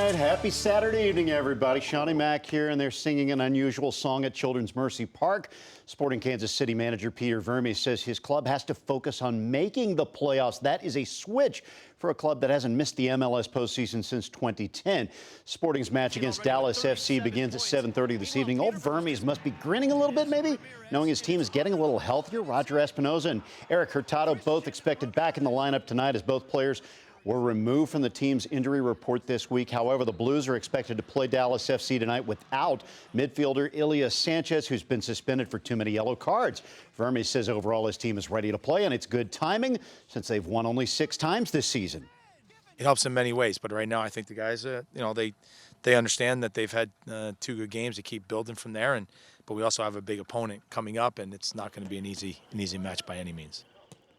right, happy Saturday evening, everybody. Shawnee Mack here, and they're singing an unusual song at Children's Mercy Park. Sporting Kansas City manager Peter Vermes says his club has to focus on making the playoffs. That is a switch for a club that hasn't missed the MLS postseason since 2010. Sporting's match against Dallas FC begins at 7:30 this evening. Old Vermes must be grinning a little bit, maybe, knowing his team is getting a little healthier. Roger Espinoza and Eric Hurtado both expected back in the lineup tonight as both players were removed from the team's injury report this week. However, the Blues are expected to play Dallas FC tonight without midfielder Ilya Sanchez, who's been suspended for too many yellow cards. Vermes says overall his team is ready to play, and it's good timing since they've won only 6 times this season. It helps in many ways, but right now I think the guys, they understand that they've had 2 good games to keep building from there, but we also have a big opponent coming up, and it's not going to be an easy match by any means.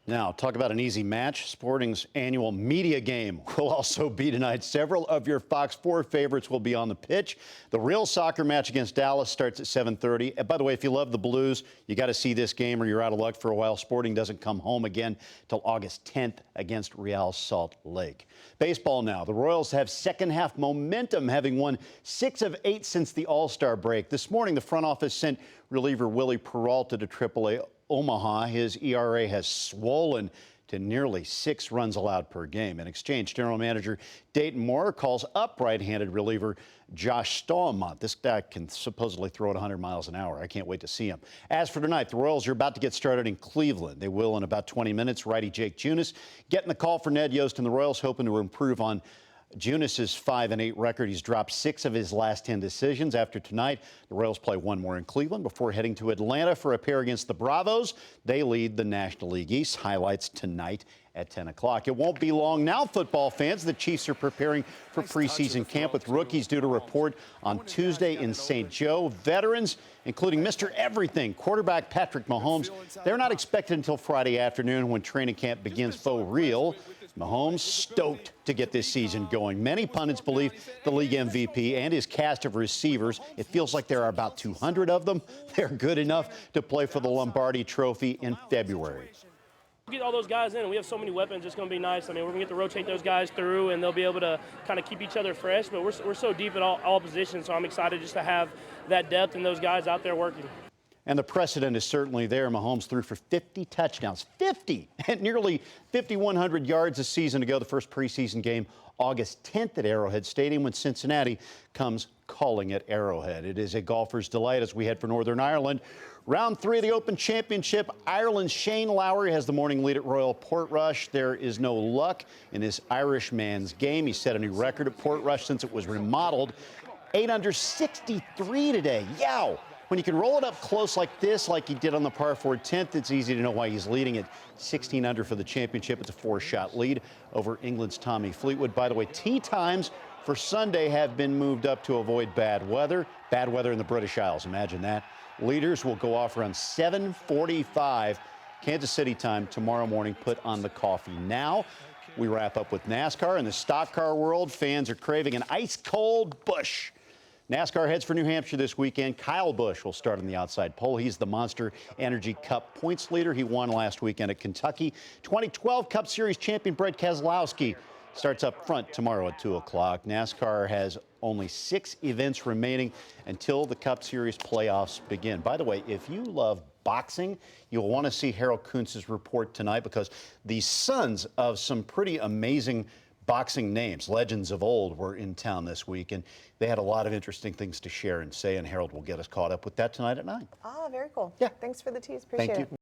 Now, talk about an easy match. Sporting's annual media game will also be tonight. Several of your Fox 4 favorites will be on the pitch. The real soccer match against Dallas starts at 7:30. And by the way, if you love the Blues, you got to see this game or you're out of luck for a while. Sporting doesn't come home again till August 10th against Real Salt Lake. Baseball now. The Royals have second-half momentum, having won 6 of 8 since the All-Star break. This morning, the front office sent reliever Willie Peralta to AAA Omaha. His ERA has swollen to nearly 6 runs allowed per game. In exchange, general manager Dayton Moore calls up right-handed reliever Josh Stallmont. This guy can supposedly throw it 100 miles an hour. I can't wait to see him. As for tonight, the Royals are about to get started in Cleveland. They will in about 20 minutes. Righty Jake Junis getting the call for Ned Yost, and the Royals hoping to improve on Junis's 5-8 record. He's dropped 6 of his last 10 decisions. After tonight, the Royals play one more in Cleveland before heading to Atlanta for a pair against the Bravos. They lead the National League East. Highlights tonight at 10 o'clock. It won't be long now, football fans. The Chiefs are preparing for preseason camp with rookies due to report on Tuesday in St. Joe. Veterans, including Mr. Everything, quarterback Patrick Mahomes, they're not expected until Friday afternoon when training camp begins for real. Mahomes stoked to get this season going. Many pundits believe the league MVP and his cast of receivers, it feels like there are about 200 of them, they're good enough to play for the Lombardi Trophy in February. Get all those guys in, and we have so many weapons. It's going to be nice. I mean, we're going to get to rotate those guys through, and they'll be able to kind of keep each other fresh. But we're so deep at all positions, so I'm excited just to have that depth and those guys out there working. And the precedent is certainly there. Mahomes threw for 50 touchdowns, 50, and nearly 5,100 yards a season ago. The first preseason game, August 10th at Arrowhead Stadium, when Cincinnati comes calling at Arrowhead. It is a golfer's delight as we head for Northern Ireland. Round 3 of the Open Championship. Ireland's Shane Lowry has the morning lead at Royal Portrush. There is no luck in this Irishman's game. He set a new record at Portrush since it was remodeled. 8 under 63 today. Yow! When you can roll it up close like this, like he did on the par 4 10th, it's easy to know why he's leading at 16 under for the championship. It's a 4-shot lead over England's Tommy Fleetwood. By the way, tee times for Sunday have been moved up to avoid bad weather. Bad weather in the British Isles, imagine that. Leaders will go off around 7:45 Kansas City time tomorrow morning. Put on the coffee now. We wrap up with NASCAR. In the stock car world, fans are craving an ice-cold Busch. NASCAR heads for New Hampshire this weekend. Kyle Busch will start on the outside pole. He's the Monster Energy Cup points leader. He won last weekend at Kentucky. 2012 Cup Series champion Brett Keselowski starts up front tomorrow at 2 o'clock. NASCAR has only 6 events remaining until the Cup Series playoffs begin. By the way, if you love boxing, you'll want to see Harold Kuntz's report tonight, because the sons of some pretty amazing boxing names, legends of old, were in town this week, and they had a lot of interesting things to share and say, and Harold will get us caught up with that tonight at 9. Ah, very cool. Yeah. Thanks for the tease. Appreciate it. Thank you.